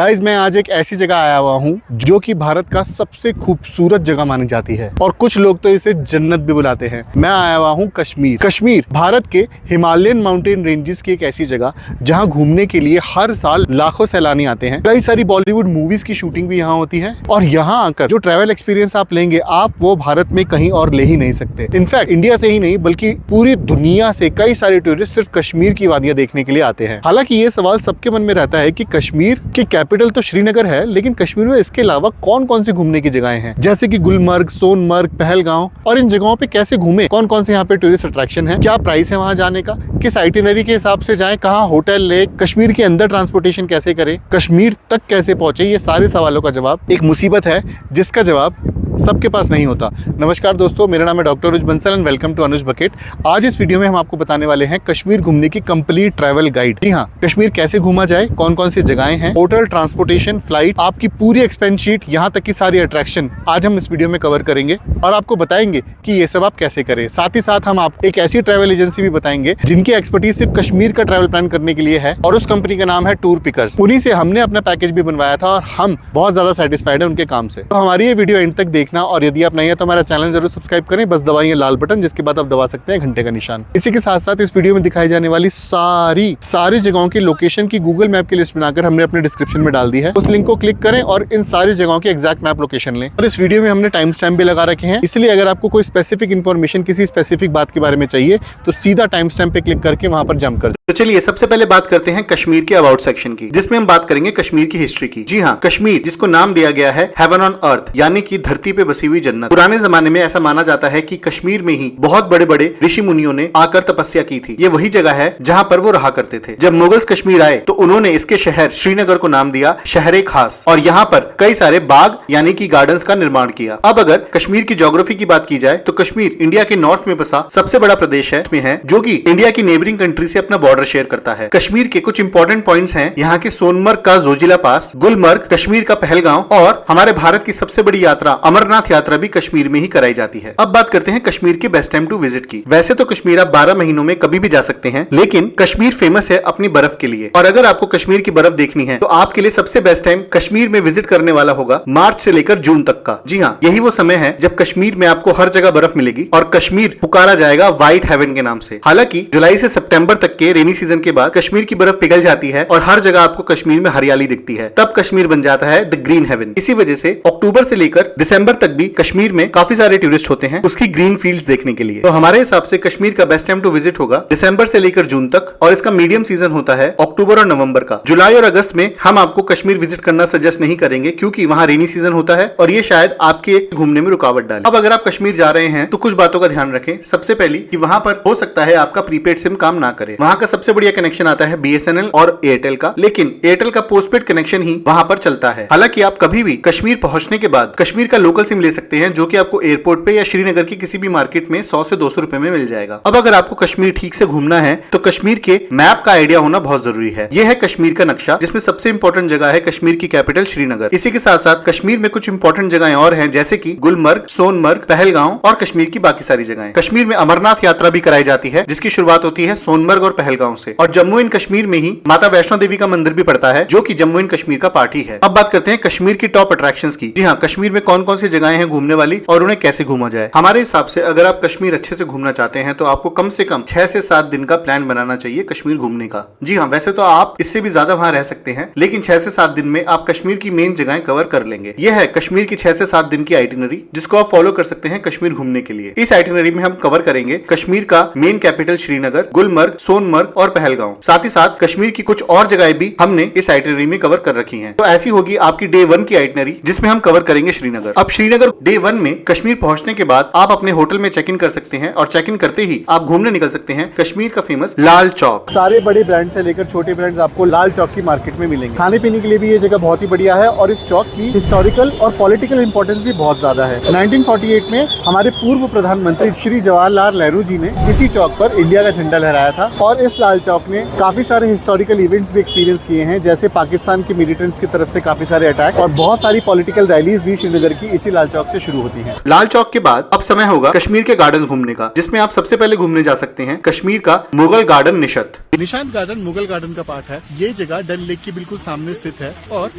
Guys मैं आज एक ऐसी जगह आया हुआ हूँ जो कि भारत का सबसे खूबसूरत जगह मानी जाती है और कुछ लोग तो इसे जन्नत भी बुलाते हैं। मैं आया हुआ हूँ कश्मीर। कश्मीर भारत के हिमालयन माउंटेन रेंजेस की एक ऐसी जगह जहाँ घूमने के लिए हर साल लाखों सैलानी आते हैं। कई सारी बॉलीवुड मूवीज की शूटिंग भी यहाँ होती है और यहाँ आकर जो ट्रैवल एक्सपीरियंस आप लेंगे आप वो भारत में कहीं और ले ही नहीं सकते। इनफैक्ट इंडिया से ही नहीं बल्कि पूरी दुनिया से कई सारे टूरिस्ट सिर्फ कश्मीर की वादियां देखने के लिए आते हैं। हालांकि ये सवाल सबके मन में रहता है कि कश्मीर की कैपिटल तो श्रीनगर है, लेकिन कश्मीर में इसके अलावा कौन कौन सी घूमने की जगहें हैं, जैसे कि गुलमर्ग, सोनमर्ग, पहलगांव, और इन जगहों पे कैसे घूमें, कौन कौन से यहाँ पे टूरिस्ट अट्रैक्शन है, क्या प्राइस है वहां जाने का, किस आइटिनरी के हिसाब से जाएं, कहाँ होटल ले, कश्मीर के अंदर ट्रांसपोर्टेशन कैसे करें, कश्मीर तक कैसे पहुंचे, ये सारे सवालों का जवाब एक मुसीबत है जिसका जवाब सबके पास नहीं होता। नमस्कार दोस्तों, मेरा नाम है doctor Anuj Bansal and welcome to Anuj Bucket. आज इस वीडियो में हम आपको बताने वाले हैं कश्मीर घूमने की कंप्लीट ट्रैवल गाइड। जी हाँ, कश्मीर कैसे घूमा जाए, कौन कौन सी जगहें हैं, होटल, ट्रांसपोर्टेशन, फ्लाइट, आपकी पूरी एक्सपेंस शीट, यहाँ तक की सारी अट्रैक्शन आज हम इस वीडियो में कवर करेंगे और आपको बताएंगे कि ये सब आप कैसे करें। साथ ही साथ हम आपको एक ऐसी ट्रैवल एजेंसी भी बताएंगे जिनकी एक्सपर्टीज सिर्फ कश्मीर का ट्रैवल प्लान करने के लिए है और उस कंपनी का नाम है टूर पिकर्स। उन्हीं से हमने अपना पैकेज भी बनवाया था और हम बहुत ज्यादा सेटिस्फाइड है उनके काम से। तो हमारी ये वीडियो एंड तक देखना और यदि आप नहीं है तो हमारा चैनल जरूर सब्सक्राइब करें, बस दबाइए लाल बटन जिसके बाद आप दबा सकते हैं घंटे का निशान। इसी के साथ साथ इस वीडियो में दिखाई जाने वाली सारी जगहों की लोकेशन की गूगल मैप की लिस्ट बनाकर हमने अपने डिस्क्रिप्शन में डाल दी है। उस लिंक को क्लिक करें और इन सारी जगहों की एग्जैक्ट मैप लोकेशन लें। और इस वीडियो में हमने टाइम स्टैम्प भी लगा रखे हैं, इसलिए अगर आपको कोई स्पेसिफिक इन्फॉर्मेशन किसी स्पेसिफिक बात के बारे में चाहिए तो सीधा टाइम स्टैम्प पे क्लिक करके वहां पर जंप कर। तो चलिए सबसे पहले बात करते हैं कश्मीर के अबाउट सेक्शन की, जिसमें हम बात करेंगे कश्मीर की हिस्ट्री की। जी हाँ, कश्मीर जिसको नाम दिया गया है हेवन ऑन अर्थ, यानी कि धरती पे बसी हुई जन्नत। पुराने जमाने में ऐसा माना जाता है कि कश्मीर में ही बहुत बड़े बड़े ऋषि मुनियों ने आकर तपस्या की थी। ये वही जगह है जहाँ पर वो रहा करते थे। जब मुगल्स कश्मीर आए तो उन्होंने इसके शहर श्रीनगर को नाम दिया शहरे खास और यहाँ पर कई सारे बाग यानी कि गार्डन्स का निर्माण किया। अब अगर कश्मीर की ज्योग्राफी की बात की जाए तो कश्मीर इंडिया के नॉर्थ में बसा सबसे बड़ा प्रदेश है जो कि इंडिया की नेबरिंग कंट्री से अपना बॉर्डर शेयर करता है। कश्मीर के कुछ इंपॉर्टेंट पॉइंट्स हैं यहाँ के सोनमर्ग का जोजिला पास, गुलमर्ग, कश्मीर का पहलगांव और हमारे भारत की सबसे बड़ी यात्रा अमरनाथ यात्रा भी कश्मीर में ही कराई जाती है। अब बात करते हैं कश्मीर के बेस्ट टाइम टू विजिट की। वैसे तो कश्मीर आप 12 महीनों में कभी भी जा सकते हैं, लेकिन कश्मीर फेमस है अपनी बर्फ के लिए और अगर आपको कश्मीर की बर्फ देखनी है तो आपके लिए सबसे बेस्ट टाइम कश्मीर में विजिट करने वाला होगा मार्च से लेकर जून तक का। जी हाँ, यही वो समय है जब कश्मीर में आपको हर जगह बर्फ मिलेगी और कश्मीर पुकारा जाएगा व्हाइट हेवन के नाम से। हालांकि जुलाई से सितंबर तक के रेनी सीजन के बाद कश्मीर की बर्फ पिघल जाती है और हर जगह आपको कश्मीर में हरियाली दिखती है, तब कश्मीर बन जाता है द ग्रीन हेवन। इसी वजह से अक्टूबर से लेकर दिसंबर तक भी कश्मीर में काफी सारे टूरिस्ट होते हैं उसकी ग्रीन फील्ड्स देखने के लिए। तो हमारे हिसाब से कश्मीर का बेस्ट टाइम टू विजिट होगा दिसंबर से लेकर जून तक और इसका मीडियम सीजन होता है अक्टूबर और नवंबर का। जुलाई और अगस्त में हम आपको कश्मीर विजिट करना सजेस्ट नहीं करेंगे क्योंकि वहां रेनी सीजन होता है और ये शायद आपके घूमने में रुकावट डाले। अब अगर आप कश्मीर जा रहे हैं तो कुछ बातों का ध्यान रखें। सबसे पहली कि वहां पर हो सकता है आपका प्रीपेड सिम काम ना करे। वहां का सबसे बढ़िया कनेक्शन आता है BSNL और एयरटेल का, लेकिन एयरटेल का पोस्टपेड कनेक्शन ही वहां पर चलता है। हालांकि आप कभी भी कश्मीर पहुंचने के बाद कश्मीर का लोकल सिम ले सकते हैं जो कि आपको एयरपोर्ट पे या श्रीनगर की किसी भी मार्केट में 100 से 200 रुपए में मिल जाएगा। अब अगर आपको कश्मीर ठीक से घूमना है तो कश्मीर के मैप का आइडिया होना बहुत जरूरी है। यह है कश्मीर का नक्शा जिसमें सबसे इंपॉर्टेंट जगह है कश्मीर की कैपिटल श्रीनगर। इसी के साथ साथ कश्मीर में कुछ इंपॉर्टेंट जगहें और हैं जैसे कि गुलमर्ग, सोनमर्ग, पहलगांव और कश्मीर की बाकी सारी जगहें। कश्मीर में अमरनाथ यात्रा भी कराई जाती है जिसकी शुरुआत होती है सोनमर्ग और पहलगांव से और जम्मू एंड कश्मीर में ही माता वैष्णो देवी का मंदिर भी पड़ता है जो कि जम्मू एंड कश्मीर का पार्ट ही है। अब बात करते हैं कश्मीर की टॉप अट्रैक्शंस की। जी हाँ, कश्मीर में कौन कौन सी जगहें हैं घूमने वाली और उन्हें कैसे घूमा जाए। हमारे हिसाब से अगर आप कश्मीर अच्छे से घूमना चाहते हैं तो आपको कम से कम 6 से 7 दिन का प्लान बनाना चाहिए कश्मीर घूमने का। जी हाँ, वैसे तो आप इससे भी ज्यादा वहां रह सकते हैं, लेकिन 6 से 7 दिन में आप कश्मीर की मेन जगहें कवर कर लेंगे। यह है कश्मीर की 6 से 7 दिन की आइटिनरी जिसको आप फॉलो कर सकते हैं कश्मीर घूमने के लिए। इस आइटिनरी में हम कवर करेंगे कश्मीर का मेन कैपिटल श्रीनगर, गुलमर्ग, सोनमर्ग और पहलगांव। साथ ही साथ कश्मीर की कुछ और जगहें भी हमने इस आइटिनरी में कवर कर रखी हैं। तो ऐसी होगी आपकी डे 1 की आइटिनरी जिसमें हम कवर करेंगे श्रीनगर। अब श्रीनगर डे 1 में कश्मीर पहुंचने के बाद आप अपने होटल में चेक इन कर सकते हैं और चेक इन करते ही आप घूमने निकल सकते हैं कश्मीर का फेमस लाल चौक। सारे बड़े ब्रांड से लेकर छोटे ब्रांड्स आपको लाल चौक की मार्केट में मिलेंगे। खाने पीने के लिए भी ये जगह बहुत ही बढ़िया है और इस चौक की हिस्टोरिकल और पॉलिटिकल इंपॉर्टेंस भी बहुत ज्यादा है। 1948 में हमारे पूर्व प्रधानमंत्री श्री जवाहरलाल नेहरू जी ने इसी चौक पर इंडिया का झंडा लहराया था और इस लाल चौक ने काफी सारे हिस्टोरिकल इवेंट्स भी एक्सपीरियंस किए हैं, जैसे पाकिस्तान के मिलिटेंट्स की तरफ से काफी सारे अटैक और बहुत सारी पॉलिटिकल रैलीज भी श्रीनगर की इसी लाल चौक से शुरू होती हैं। लाल चौक के बाद अब समय होगा कश्मीर के गार्डन घूमने का, जिसमें आप सबसे पहले घूमने जा सकते हैं कश्मीर का मुगल गार्डन निशत। निशांत गार्डन मुगल गार्डन का पार्ट है। ये जगह डल लेक के बिल्कुल सामने स्थित है और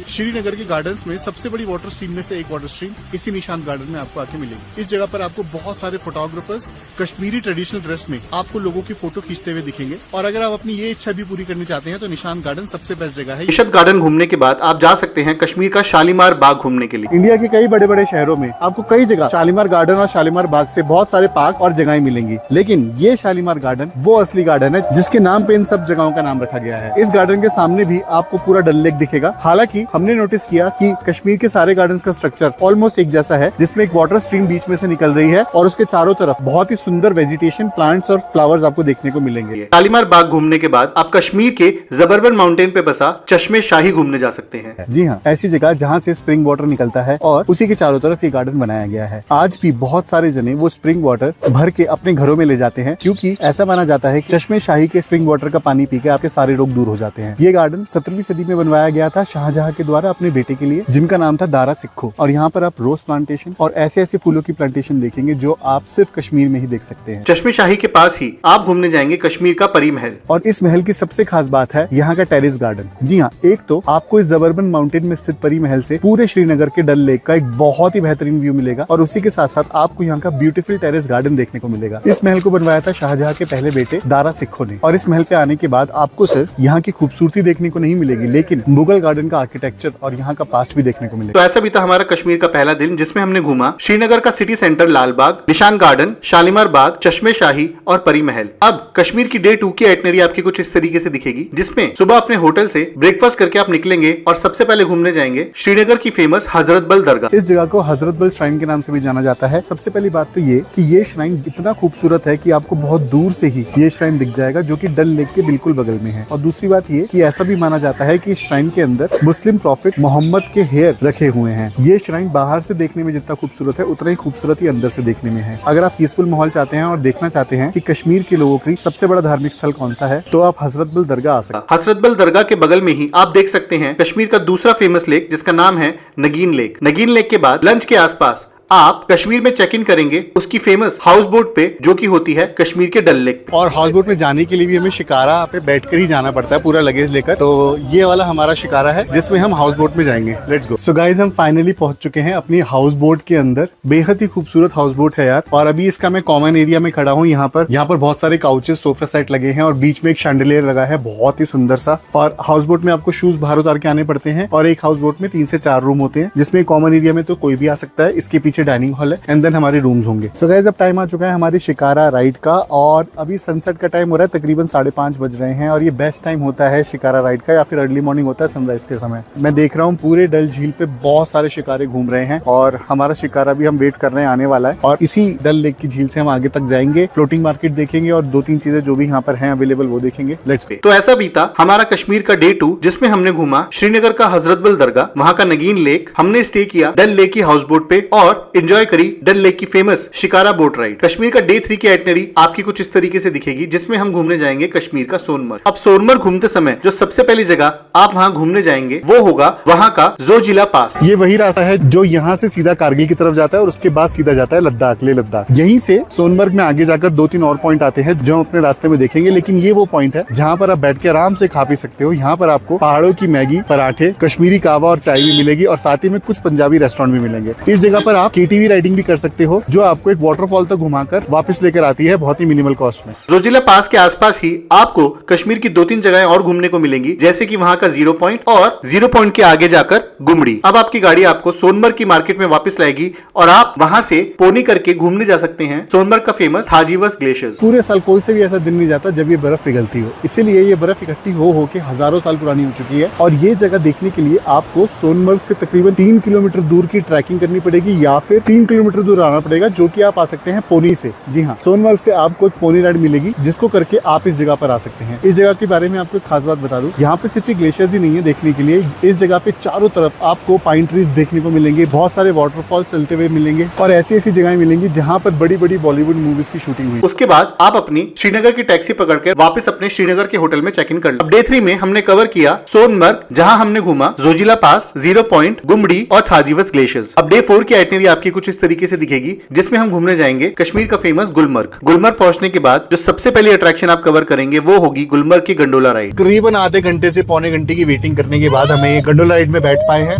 श्रीनगर के गार्डन्स में सबसे बड़ी वाटर स्ट्रीम में से एक वाटर स्ट्रीम इसी निशांत गार्डन में आपको आके मिलेगी। इस जगह पर आपको बहुत सारे फोटोग्राफर्स कश्मीरी ट्रेडिशनल ड्रेस में आपको लोगों की फोटो खींचते हुए दिखेंगे। और अगर आप अपनी ये इच्छा भी पूरी करनी चाहते हैं तो निशांत गार्डन सबसे बेस्ट जगह है। निशांत गार्डन घूमने के बाद आप जा सकते हैं कश्मीर का शालीमार बाग घूमने के लिए। इंडिया के कई बड़े बड़े शहरों में आपको कई जगह शालीमार गार्डन और शालीमार बाग से बहुत सारे पार्क और जगहें मिलेंगी, लेकिन ये शालीमार गार्डन वो असली गार्डन है जिसके नाम पे इन सब जगहों का नाम रखा गया है। इस गार्डन के सामने भी आपको पूरा डल लेक दिखेगा। हालांकि हमने नोटिस किया कि कश्मीर के सारे गार्डन का स्ट्रक्चर ऑलमोस्ट एक जैसा है, जिसमें एक वाटर स्ट्रीम बीच में से निकल रही है और उसके चारों तरफ बहुत ही सुंदर वेजिटेशन, प्लांट्स और फ्लावर्स आपको देखने को मिलेंगे। शालीमार बाग घूमने के बाद आप कश्मीर के जबरबन माउंटेन पे बसा चश्मे शाही घूमने जा सकते हैं। जी हाँ, ऐसी जगह जहाँ से स्प्रिंग वाटर निकलता है और उसी के चारों तरफ ये गार्डन बनाया गया है। आज भी बहुत सारे जने वो स्प्रिंग वाटर भर के अपने घरों में ले जाते हैं, क्योंकि ऐसा माना जाता है कि चश्मे शाही के स्प्रिंग वाटर का पानी पी के आपके सारे रोग दूर हो जाते हैं। ये गार्डन 17वीं सदी में बनवाया गया था शाहजहां के द्वारा अपने बेटे के लिए, जिनका नाम था दारा सिक्खो। और यहाँ पर आप रोज प्लांटेशन और ऐसे ऐसे फूलों की प्लांटेशन देखेंगे जो आप सिर्फ कश्मीर में ही देख सकते हैं। चश्मे शाही के पास ही आप घूमने जाएंगे कश्मीर का परी महल। और इस महल की सबसे खास बात है यहाँ का टेरेस गार्डन। जी हाँ, एक तो आपको इस जबरबन माउंटेन में स्थित परी महल से पूरे श्रीनगर के डल लेक का एक बहुत ही बेहतरीन व्यू मिलेगा और उसी के साथ साथ आपको यहाँ का ब्यूटीफुल टेरेस गार्डन देखने को मिलेगा। इस महल को बनवाया था शाहजहां के पहले बेटे दारा सिक्खो ने। और इस महल पे आने के बाद आपको सिर्फ यहाँ की खूबसूरती देखने को नहीं मिलेगी, लेकिन मुगल गार्डन का आर्किटेक्चर और यहाँ का पास्ट भी देखने को मिलेगा। तो ऐसा भी था हमारा कश्मीर का पहला दिन, जिसमें हमने घूमा श्रीनगर का सिटी सेंटर लाल बाग, निशान गार्डन, शालीमार बाग, चश्मे शाही और परी महल। अब कश्मीर की डे 2 की आइटनरी आपकी कुछ इस तरीके से दिखेगी, जिसमें सुबह अपने होटल से ब्रेकफास्ट करके आप निकलेंगे और सबसे पहले घूमने जाएंगे श्रीनगर की फेमस हजरत बल दरगाह। इस जगह को हजरत बल श्राइन के नाम से भी जाना जाता है। सबसे पहली बात तो ये कि ये श्राइन इतना खूबसूरत है कि आपको बहुत दूर से ही ये श्राइन दिख जाएगा, जो कि डल लेक के बिल्कुल बगल में है। और दूसरी बात ये कि ऐसा भी माना जाता है कि इस श्राइन के अंदर मुस्लिम प्रॉफिट मोहम्मद के हेयर रखे हुए हैं। ये श्राइन बाहर से देखने में जितना खूबसूरत है उतना ही खूबसूरत ही अंदर से देखने में है। अगर आप पीसफुल माहौल चाहते हैं और देखना चाहते हैं कि कश्मीर के लोगों की सबसे बड़ा धार्मिक स्थल कौन सा है, तो आप हजरत बल दरगाह आ सकते हैं। हजरत बल दरगाह के बगल में ही आप देख सकते हैं कश्मीर का दूसरा फेमस लेक, जिसका नाम है नगीन लेक। नगीन लेक के बाद लंच के आसपास आप कश्मीर में चेक इन करेंगे उसकी फेमस हाउस बोट पे, जो की होती है कश्मीर के डल लेक पे। और हाउस बोट में जाने के लिए भी हमें शिकारा पे बैठकर ही जाना पड़ता है, पूरा लगेज लेकर। तो ये वाला हमारा शिकारा है जिसमें हम हाउस बोट में जाएंगे। Let's go. सो गाइस, हम फाइनली पहुंच चुके हैं अपनी हाउस बोट के अंदर। बेहद ही खूबसूरत हाउस बोट है यार। और अभी इसका मैं कॉमन एरिया में खड़ा हूँ। यहाँ पर बहुत सारे काउचेस, सोफा सेट लगे हैं और बीच में एक शैंडलियर लगा है, बहुत ही सुंदर सा। और हाउस बोट में आपको शूज बाहर उतार के आने पड़ते हैं। और एक हाउस बोट में 3 से 4 रूम होते हैं, जिसमें कॉमन एरिया में तो कोई भी आ सकता है। इसके पीछे डाइनिंग हॉल है, देन हमारे रूम्स होंगे। सो गाइस, अब टाइम आ चुका है हमारी शिकारा राइड का और अभी सनसेट का टाइम हो रहा है, तकरीबन 5:30 बज रहे हैं। और ये बेस्ट टाइम होता है शिकारा राइड का, या फिर अर्ली मॉर्निंग होता है सनराइज के समय। मैं देख रहा हूँ पूरे डल झील पे बहुत सारे शिकारे घूम रहे हैं और हमारा शिकारा भी हम वेट कर रहे हैं आने वाला है। और इसी डल लेक की झील से हम आगे तक जाएंगे, फ्लोटिंग मार्केट देखेंगे और 2-3 चीजें जो भी यहाँ पर हैं अवेलेबल वो देखेंगे। Let's go. तो ऐसा बीता हमारा कश्मीर का डे 2, जिसमें हमने घूमा श्रीनगर का हजरत बल दरगाह, वहाँ का नगीन लेक, हमने स्टे किया डल लेक की हाउस बोट पे और एंजॉय करी डल लेक की famous shikara boat ride. Kashmir का डे 3 की आइटनरी आपकी कुछ इस तरीके से दिखेगी, जिसमें हम घूमने जाएंगे कश्मीर का सोनमर्ग। अब सोनमर्ग घूमते समय जो सबसे पहली जगह आप वहाँ घूमने जाएंगे वो होगा वहाँ का जोजिला पास। ये वही रास्ता है जो यहाँ से सीधा कारगिल की तरफ जाता है और उसके बाद सीधा जाता है लद्दाख, लेह लद्दाख। यहीं से सोनमर्ग में आगे जाकर 2-3 और पॉइंट आते हैं जो हम अपने रास्ते में देखेंगे, लेकिन ये वो पॉइंट है जहाँ पर आप बैठ के आराम से खा पी सकते हो। यहाँ पर आपको पहाड़ों की मैगी, पराठे, कश्मीरी कावा और चाय भी मिलेगी और साथ ही में कुछ पंजाबी रेस्टोरेंट भी मिलेंगे। इस जगह पर आप केटीवी राइडिंग भी कर सकते हो, जो आपको एक वाटरफॉल तक घुमाकर वापस लेकर आती है बहुत ही मिनिमल कॉस्ट में। जोजिला पास के आसपास ही आपको कश्मीर की 2-3 जगहें और घूमने को मिलेंगी, जैसे कि वहाँ का 0 पॉइंट और 0 पॉइंट के आगे जाकर गुमड़ी। अब आपकी गाड़ी आपको सोनमर्ग की मार्केट में वापस लाएगी और आप वहाँ से पोनी करके घूमने जा सकते हैं सोनमर्ग का फेमस हाजीवस ग्लेशियर्स। पूरे साल कोई से भी ऐसा दिन नहीं जाता जब ये बर्फ पिघलती हो, इसीलिए ये बर्फ इकट्ठी हो के हजारों साल पुरानी हो चुकी है। और ये जगह देखने के लिए आपको सोनमर्ग से तकरीबन 3 किलोमीटर दूर की ट्रैकिंग करनी पड़ेगी या फिर 3 किलोमीटर दूर आना पड़ेगा, जो कि आप आ सकते हैं पोनी से। जी हाँ, सोनमर्ग से आपको एक पोनी राइड मिलेगी, जिसको करके आप इस जगह पर आ सकते हैं। इस जगह के बारे में आपको एक खास बात बता दूं, यहाँ पे सिर्फ ग्लेशियर्स ही नहीं है देखने के लिए। इस जगह पे चारों तरफ आपको पाइन ट्रीज देखने को मिलेंगे, बहुत सारे वाटरफॉल चलते हुए मिलेंगे और ऐसी ऐसी जगह मिलेंगी जहाँ पर बड़ी बड़ी बॉलीवुड मूवीज की शूटिंग हुई। उसके बाद आप अपनी श्रीनगर की टैक्सी पकड़कर वापस अपने श्रीनगर के होटल में चेक इन कर लो। डे 3 में हमने कवर किया सोनमर्ग, जहाँ हमने घूमा जोजिला पास, 0 पॉइंट, गुमड़ी और हाजीवस ग्लेशियर्स। अब डे 4 की आइटनरी आपकी कुछ इस तरीके से दिखेगी, जिसमें हम घूमने जाएंगे कश्मीर का फेमस गुलमर्ग। गुलमर्ग पहुंचने के बाद जो सबसे पहली अट्रैक्शन आप कवर करेंगे वो होगी गुलमर्ग की गंडोला राइड। करीबन आधे घंटे से पौने घंटे की वेटिंग करने के बाद हमें ये गंडोला राइड में बैठ पाए हैं।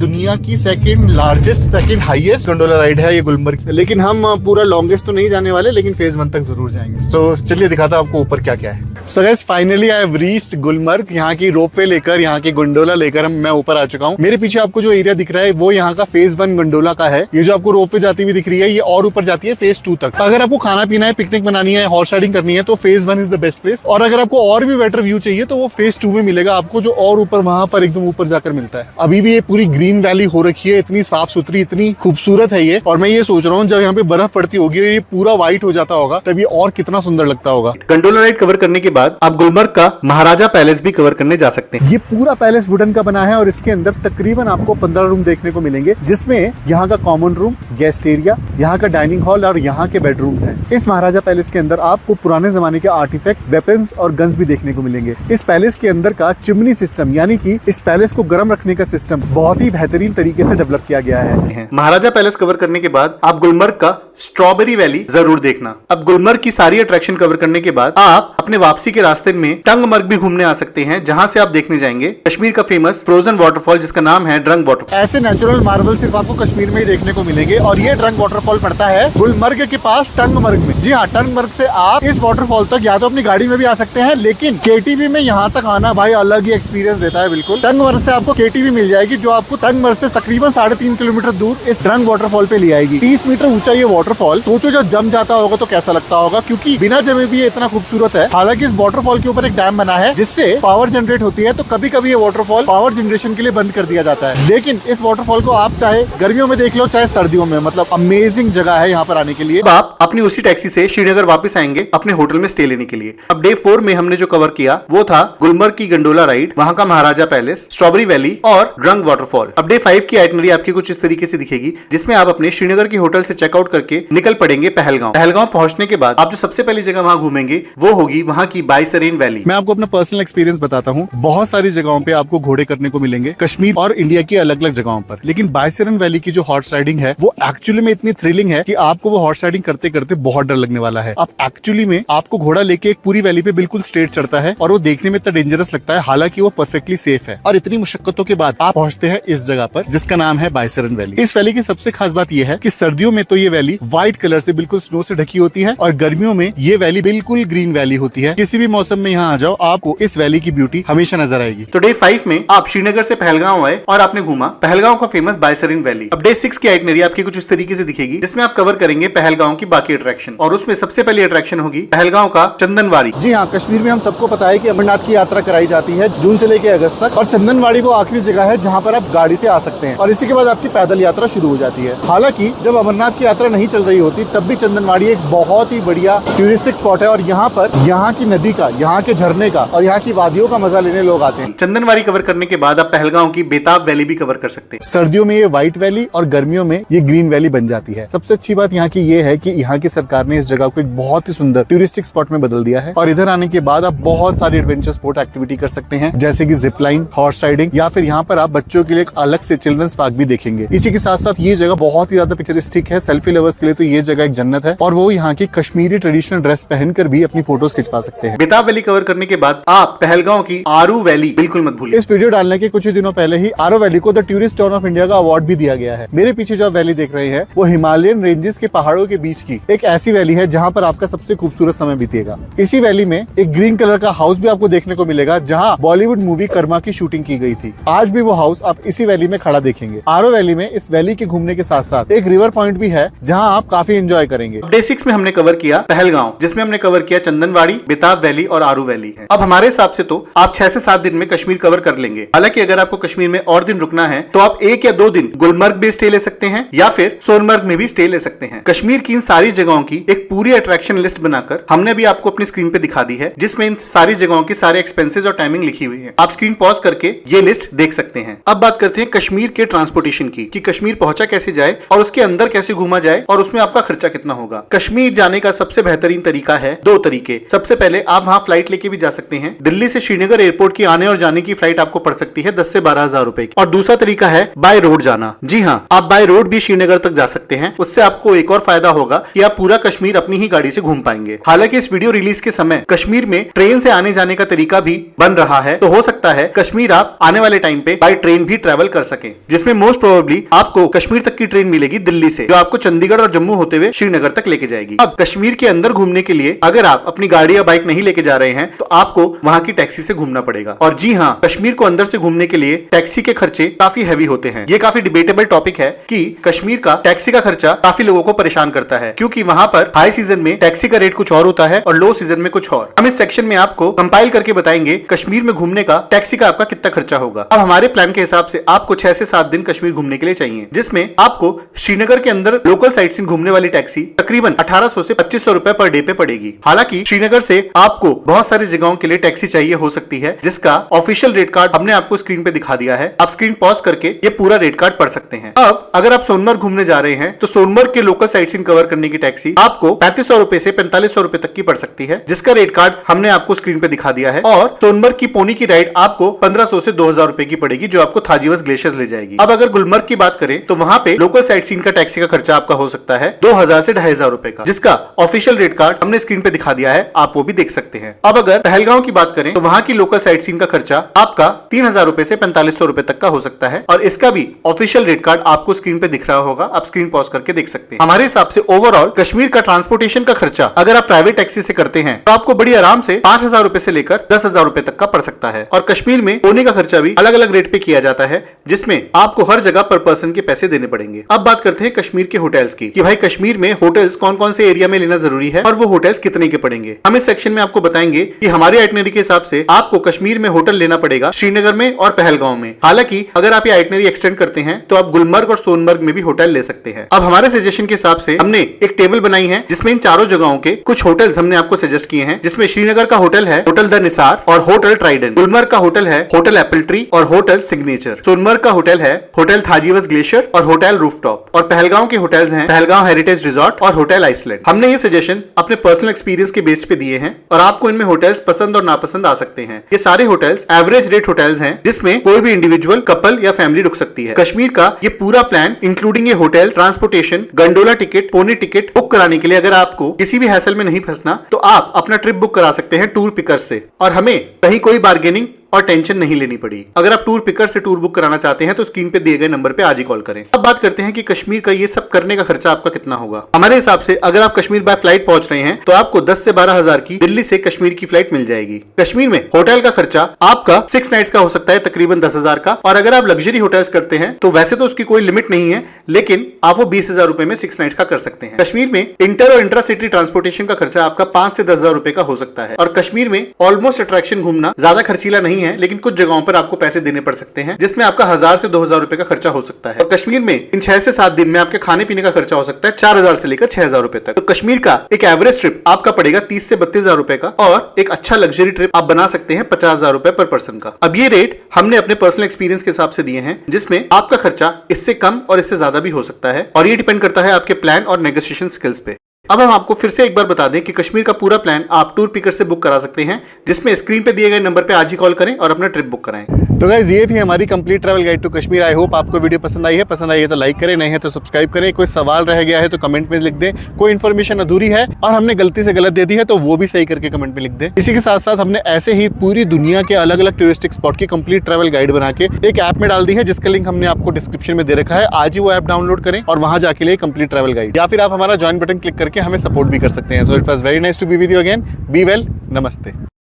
दुनिया की second largest, second highest gondola ride है ये गुलमर्ग। लेकिन हम पूरा लॉन्गेस्ट तो नहीं जाने वाले, लेकिन फेज 1 तक जरूर जाएंगे। तो चलिए दिखाता हूं आपको ऊपर क्या क्या है। So guys, finally I have reached Gulmarg. यहाँ की रोपवे लेकर, यहाँ की गंडोला लेकर मैं ऊपर आ चुका हूँ। मेरे पीछे आपको जो एरिया दिख रहा है वो यहाँ का फेज 1 गंडोला का है। ये जो आपको रोपवे जाती हुई दिख रही है ये और ऊपर जाती है फेज 2 तक। अगर आपको खाना पीना है, पिकनिक बनानी है, हॉर्स राइडिंग करनी है तो phase 1 is the best place. और अगर आपको और भी बेटर व्यू चाहिए तो वो फेज 2 में मिलेगा आपको, जो और ऊपर वहां पर एकदम ऊपर जाकर मिलता है। अभी भी ये पूरी ग्रीन वैली हो रखी है, इतनी साफ सुथरी, इतनी खूबसूरत है ये। और मैं ये सोच रहा हूँ जब यहाँ पे बर्फ पड़ती होगी ये पूरा व्हाइट हो जाता होगा तब ये और कितना सुंदर लगता होगा। गंडोला राइड कवर करने के बाद आप गुलमर्ग का महाराजा पैलेस भी कवर करने जा सकते हैं। ये पूरा पैलेस वुडन का बना है और इसके अंदर तकरीबन आपको 15 रूम देखने को मिलेंगे, जिसमें यहाँ का कॉमन रूम, गेस्ट एरिया, यहाँ का डाइनिंग हॉल और यहाँ के बेडरूम्स हैं। इस महाराजा पैलेस के अंदर आपको पुराने जमाने के आर्टिफैक्ट, वेपन्स और गन्स भी देखने को मिलेंगे। इस पैलेस के अंदर का चिमनी सिस्टम, यानी कि इस पैलेस को गर्म रखने का सिस्टम बहुत ही बेहतरीन तरीके से डेवलप किया गया है। महाराजा पैलेस कवर करने के बाद आप गुलमर्ग का स्ट्रॉबेरी वैली जरूर देखना। अब गुलमर्ग की सारी अट्रैक्शन कवर करने के बाद आप अपने वापसी के रास्ते में टंगमर्ग भी घूमने आ सकते हैं, जहां से आप देखने जाएंगे कश्मीर का फेमस फ्रोजन वाटरफॉल, जिसका नाम है ड्रंग वाटरफॉल। ऐसे नेचुरल मार्बल सिर्फ आपको कश्मीर में ही देखने को मिलेंगे और ये ड्रंग वाटरफॉल पड़ता है गुलमर्ग के पास टंगमर्ग में। जी हाँ, टंगमर्ग से आप इस वाटरफॉल तक या तो अपनी गाड़ी में भी आ सकते हैं, लेकिन केटीवी में यहाँ तक आना भाई अलग ही एक्सपीरियंस देता है। बिल्कुल टंगमर्ग से आपको केटीवी मिल जाएगी, जो आपको टंगमर्ग से तकरीबन 3.5 किलोमीटर दूर इस ड्रंग वाटरफॉल पे ले आएगी। 30 मीटर ऊंचा ये वाटरफॉल, सोचो जब जम जाता होगा तो कैसा लगता होगा, क्योंकि बिना जमे भी ये इतना खूबसूरत है। हालांकि इस वाटरफॉल के ऊपर एक डैम बना है जिससे पावर जनरेट होती है, तो कभी कभी ये वाटरफॉल पावर जनरेशन के लिए बंद कर दिया जाता है। लेकिन इस वाटरफॉल को आप चाहे गर्मियों में देख लो चाहे सर्दियों में, मतलब अमेजिंग जगह है यहाँ पर आने के लिए। अब आप अपनी उसी टैक्सी से श्रीनगर वापस आएंगे अपने होटल में स्टे लेने के लिए। अब डे 4 में हमने जो कवर किया वो था गुलमर्ग की गंडोला राइड, वहां का महाराजा पैलेस, स्ट्रॉबेरी वैली और ड्रंग वाटरफॉल। अब डे 5 की आइटनरी आपकी कुछ इस तरीके से दिखेगी, जिसमें आप अपने श्रीनगर के होटल से चेकआउट करके निकल पड़ेंगे पहलगांव। पहलगांव पहुंचने के बाद आप जो सबसे पहली जगह वहां घूमेंगे वो होगी वहां की बाइसरेन वैली। मैं आपको अपना पर्सनल एक्सपीरियंस बताता हूँ। बहुत सारी जगहों पे आपको घोड़े करने को मिलेंगे कश्मीर और इंडिया की अलग अलग जगहों पर, लेकिन बाइसरेन वैली की जो हॉर्स राइडिंग है वो एक्चुअली में इतनी थ्रिलिंग है कि आपको वो हॉर्स राइडिंग करते करते बहुत डर लगने वाला है। आप एक्चुअली में आपको घोड़ा लेके एक पूरी वैली पे बिल्कुल स्ट्रेट चढ़ता है और वो देखने में इतना डेंजरस लगता है, हालांकि वो परफेक्टली सेफ है। और इतनी मुशक्कतों के बाद आप पहुंचते हैं इस जगह पर जिसका नाम है बाइसरेन वैली। इस वैली की सबसे खास बात यह है कि सर्दियों में तो ये वैली व्हाइट कलर से बिल्कुल स्नो से ढकी होती है और गर्मियों में ये वैली बिल्कुल ग्रीन वैली होती है। किसी भी मौसम में यहाँ आ जाओ आपको इस वैली की ब्यूटी हमेशा नजर आएगी। तो डे 5 में आप श्रीनगर से पहलगांव आए और आपने घूमा पहलगांव का फेमस बाइसरेन वैली। अब डे 6 की आइटनरी आपकी कुछ इस तरीके से दिखेगी, जिसमें आप कवर करेंगे पहलगांव की बाकी अट्रैक्शन, और उसमें सबसे पहली अट्रैक्शन होगी पहलगांव का चंदनवाड़ी। जी हाँ, कश्मीर में हम सबको पता है कि अमरनाथ की यात्रा कराई जाती है जून से लेकर अगस्त तक, और चंदनवाड़ी वो आखिरी जगह है जहाँ पर आप गाड़ी से आ सकते हैं और इसी के बाद आपकी पैदल यात्रा शुरू हो जाती है। हालांकि जब अमरनाथ की यात्रा नहीं चल रही होती तब भी चंदनवाड़ी एक बहुत ही बढ़िया टूरिस्टिक स्पॉट है और यहाँ पर यहाँ की नदी का, यहाँ के झरने का और यहाँ की वादियों का मजा लेने लोग आते हैं। चंदनवाड़ी कवर करने के बाद आप पहलगांव की बेताब वैली भी कवर कर सकते हैं। सर्दियों में ये व्हाइट वैली और गर्मियों में ये ग्रीन वैली बन जाती है। सबसे अच्छी बात यहाँ की ये है कि यहाँ की सरकार ने इस जगह को एक बहुत ही सुंदर टूरिस्टिक स्पॉट में बदल दिया है और इधर आने के बाद आप बहुत सारी एडवेंचर स्पोर्ट एक्टिविटी कर सकते हैं, जैसे कि जिप लाइन, हॉर्स राइडिंग, या फिर यहाँ पर आप बच्चों के लिए एक अलग से चिल्ड्रंस पार्क भी देखेंगे। इसी के साथ साथ ये जगह बहुत ही ज्यादा पिक्चरिस्टिक है। सेल्फी लवर्स के लिए तो ये जगह एक जन्नत है और वो यहाँ की कश्मीरी ट्रेडिशनल ड्रेस पहनकर भी अपनी फोटोज खिंचवा सकते हैं। बेताब वैली कवर करने के बाद आप पहलगांव की आरू वैली बिल्कुल मत भूलिए। इस वीडियो डालने के कुछ ही दिनों पहले ही आरो वैली को the tourist town of India का अवार्ड भी दिया गया है। मेरे पीछे जो आप वैली देख रहे हैं वो हिमालयन रेंजेस के पहाड़ों के बीच की एक ऐसी वैली है जहाँ पर आपका सबसे खूबसूरत समय बीतेगा। इसी वैली में एक ग्रीन कलर का हाउस भी आपको देखने को मिलेगा जहाँ बॉलीवुड मूवी कर्मा की शूटिंग की गई थी। आज भी वो हाउस आप इसी वैली में खड़ा देखेंगे। आरो वैली में इस वैली के घूमने के साथ साथ एक रिवर पॉइंट भी है जहाँ आप काफी एंजॉय करेंगे। डे 6 में हमने कवर किया पहलगांव, जिसमें हमने कवर किया चंदनवाड़ी, बेताब वैली और आरू वैली है। अब हमारे हिसाब से तो आप 6 से 7 दिन में कश्मीर कवर कर लेंगे। हालांकि अगर आपको कश्मीर में और दिन रुकना है तो आप 1 या 2 दिन गुलमर्ग भी स्टे ले सकते हैं या फिर सोनमर्ग में भी स्टे ले सकते हैं। कश्मीर की इन सारी जगहों की एक पूरी अट्रैक्शन लिस्ट बनाकर हमने भी आपको अपनी स्क्रीन पे दिखा दी है, जिसमें इन सारी जगहों के सारे एक्सपेंसेस और टाइमिंग लिखी हुई है। आप स्क्रीन पॉज करके ये लिस्ट देख सकते हैं। अब बात करते हैं कश्मीर के ट्रांसपोर्टेशन की, कि कश्मीर पहुंचा कैसे जाए और उसके अंदर कैसे घूमा जाए और उसमें आपका खर्चा कितना होगा। कश्मीर जाने का सबसे बेहतरीन तरीका है 2 तरीके। सबसे पहले आप वहां फ्लाइट लेके भी जा सकते हैं। दिल्ली से श्रीनगर एयरपोर्ट की आने और जाने की फ्लाइट आपको पड़ सकती है 10 से 12,000 रुपए की। और दूसरा तरीका है बाय रोड जाना। जी हाँ, आप बाय रोड भी श्रीनगर तक जा सकते हैं। उससे आपको एक और फायदा होगा कि आप पूरा कश्मीर अपनी ही गाड़ी से घूम पाएंगे। हालांकि इस वीडियो रिलीज के समय कश्मीर में ट्रेन से आने जाने का तरीका भी बन रहा है, तो हो सकता है कश्मीर आप आने वाले टाइम पे बाय ट्रेन भी ट्रेवल कर सके, जिसमें मोस्ट प्रोबेबली आपको कश्मीर तक की ट्रेन मिलेगी दिल्ली से, जो आपको चंडीगढ़ और जम्मू होते हुए श्रीनगर तक लेके जाएगी। अब कश्मीर के अंदर घूमने के लिए अगर आप अपनी गाड़ी या बाइक नहीं लेके जा रहे हैं तो आपको वहां की टैक्सी से घूमना पड़ेगा। और जी हाँ, कश्मीर को अंदर से घूमने के लिए टैक्सी के खर्चे काफी हैवी होते हैं। ये काफी डिबेटेबल टॉपिक है कि कश्मीर का टैक्सी का खर्चा काफी लोगों को परेशान करता है, क्योंकि वहां पर हाई सीजन में टैक्सी का रेट कुछ और होता है और लो सीजन में कुछ और। हम इस सेक्शन में आपको कंपाइल करके बताएंगे कश्मीर में घूमने का टैक्सी का आपका कितना खर्चा होगा। अब हमारे प्लान के हिसाब से आपको 6 से 7 दिन कश्मीर घूमने के लिए चाहिए, जिसमें आपको श्रीनगर के अंदर लोकल साइट सीइंग घूमने वाली टैक्सी तकरीबन 1800 से 2500 रुपए पर डे पे पड़ेगी। हालांकि श्रीनगर से आपको बहुत सारी जगहों के लिए टैक्सी चाहिए हो सकती है, जिसका ऑफिशियल रेट कार्ड हमने आपको स्क्रीन पे दिखा दिया है। आप स्क्रीन पॉज करके ये पूरा रेट कार्ड पढ़ सकते हैं। अब अगर आप सोनमर्ग घूमने जा रहे हैं तो सोनमर्ग के लोकल साइट सीइंग कवर करने की टैक्सी आपको 3500 रुपए से 4500 रुपए तक की पड़ सकती है, जिसका रेट कार्ड हमने आपको स्क्रीन पे दिखा दिया है। और सोनमर्ग की पोनी की राइड आपको 1500 से 2000 रुपए की पड़ेगी, जो आपको थाजीवस ग्लेशियर्स ले जाएगी। अब अगर गुलमर्ग की बात करें तो वहां पे लोकल साइट सीइंग का टैक्सी का खर्चा आपका हो सकता है 2000 से 2500 रुपए का, जिसका ऑफिशियल रेट कार्ड हमने स्क्रीन पे दिखा दिया है, आप वो भी देख सकते हैं। अब अगर पहलगांव की बात करें तो वहां की लोकल साइट सीइंग का खर्चा आपका 3000 रुपए से 4500 रुपए तक का हो सकता है, और इसका भी ऑफिशियल रेट कार्ड आपको स्क्रीन पे दिख रहा होगा, आप स्क्रीन पॉज करके देख सकते हैं। हमारे हिसाब से ओवरऑल कश्मीर का ट्रांसपोर्टेशन का खर्चा अगर आप प्राइवेट टैक्सी से करते हैं तो आपको बड़ी आराम से 5000 रुपए से लेकर 10,000 रुपए तक का पड़ सकता है। और कश्मीर में होने का खर्चा भी अलग अलग रेट पे किया जाता है, जिसमें आपको हर जगह पर पर्सन के पैसे देने पड़ेंगे। अब बात करते हैं कश्मीर के होटल्स की, कि भाई कश्मीर में होटल्स कौन कौन से एरिया में लेना जरूरी है और वो होटल्स कितने के पड़ेंगे। हम इस सेक्शन में आपको बताएंगे कि हमारे आइटनरी के हिसाब से आपको कश्मीर में होटल लेना पड़ेगा श्रीनगर में और पहलगांव में। हालांकि अगर आप ये आइटनरी एक्सटेंड करते हैं तो आप गुलमर्ग और सोनमर्ग में भी होटल ले सकते हैं। अब हमारे सजेशन के हिसाब से हमने एक टेबल बनाई है, जिसमें इन चारों जगहों के कुछ होटल्स हमने आपको सजेस्ट किए हैं, जिसमें श्रीनगर का होटल है होटल द निसार और होटल ट्राइडेंट, गुलमर्ग का होटल है होटल एप्पल ट्री और होटल सिग्नेचर, सोनमर्ग का होटल है होटल थाजीवस ग्लेशियर और होटल रूफटॉप, और पहलगांव के होटल्स हैं पहलगांव हेरिटेज रिजॉर्ट और होटल आइसलैंड। हमने ये सजेशन अपने पर्सनल एक्सपीरियंस के बेस पे दिए हैं और आपको इनमें होटल्स पसंद और नापसंद आ सकते हैं। ये सारे होटल्स एवरेज रेट होटल्स हैं, जिसमें कोई भी इंडिविजुअल, कपल या फैमिली रुक सकती है। कश्मीर का ये पूरा प्लान इंक्लूडिंग ये hotels, transportation, gondola ticket, pony ticket book कराने के लिए अगर आपको किसी भी हैसल में नहीं फंसना तो आप अपना ट्रिप बुक करा सकते हैं टूर पिकर से, और हमें कहीं कोई बार्गेनिंग और टेंशन नहीं लेनी पड़ी। अगर आप टूर पिकर से टूर बुक कराना चाहते हैं तो स्क्रीन पे दिए गए नंबर पे आज ही कॉल करें। अब बात करते हैं कि कश्मीर का ये सब करने का खर्चा आपका कितना होगा। हमारे हिसाब से अगर आप कश्मीर बाय फ्लाइट पहुंच रहे हैं तो आपको 10 से 12,000 की दिल्ली से कश्मीर की फ्लाइट मिल जाएगी। कश्मीर में होटल का खर्चा आपका 6 नाइट्स का हो सकता है तकरीबन 10,000 का, और अगर आप लग्जरी होटल्स करते हैं तो वैसे तो उसकी कोई लिमिट नहीं है, लेकिन आप वो 20,000 रुपए में 6 नाइट्स का कर सकते हैं। कश्मीर में इंटर और इंट्रा सिटी ट्रांसपोर्टेशन का खर्चा आपका 5 से 10,000 रुपए का हो सकता है, और कश्मीर में ऑलमोस्ट अट्रैक्शन घूमना ज्यादा खर्चीला नहीं है, लेकिन कुछ जगहों पर आपको पैसे देने पड़ सकते हैं, जिसमें आपका 1000 से 2000 रुपए का खर्चा हो सकता है। और कश्मीर में इन 6 से 7 दिन में आपके खाने पीने का खर्चा हो सकता है 4000 से लेकर 6000 रुपए तक। तो कश्मीर का एक एवरेज ट्रिप आपका पड़ेगा 30 से 32,000 रुपए का, और एक अच्छा लग्जरी ट्रिप आप बना सकते हैं 50,000 रुपए पर पर्सन का। अब ये रेट हमने अपने पर्सनल एक्सपीरियंस के हिसाब से दिए हैं, जिसमें आपका खर्चा इससे कम और इससे ज्यादा भी हो सकता है, और ये डिपेंड करता है आपके प्लान और नेगोशिएशन स्किल्स पे। अब हम आपको फिर से एक बार बता दें कि कश्मीर का पूरा प्लान आप टूर पिकर से बुक करा सकते हैं, जिसमें स्क्रीन पे दिए गए नंबर पे आज ही कॉल करें और अपना ट्रिप बुक कराएं। तो गाइस, ये थी हमारी complete travel guide to Kashmir. I hope आपको वीडियो पसंद आई है। पसंद आई है तो लाइक करें, नहीं है तो सब्सक्राइब करें। कोई सवाल रह गया है तो कमेंट में लिख दें, कोई इन्फॉर्मेशन अधूरी है और हमने गलती से गलत दे दी है तो वो भी सही करके कमेंट में लिख दें। इसी के साथ साथ हमने ऐसे ही पूरी दुनिया के अलग अलग टूरिस्टिक स्पॉट की कंप्लीट ट्रैवल गाइड बना के एक ऐप में डाल दी है, जिसका लिंक हमने आपको डिस्क्रिप्शन में दे रखा है। आज ही वो ऐप डाउनलोड करें और वहां जाके लिए कंप्लीट ट्रैवल गाइड, या फिर आप हमारा ज्वाइन बटन क्लिक करके हमें सपोर्ट भी कर सकते हैं। So it was very nice to be with you again. Be well, नमस्ते।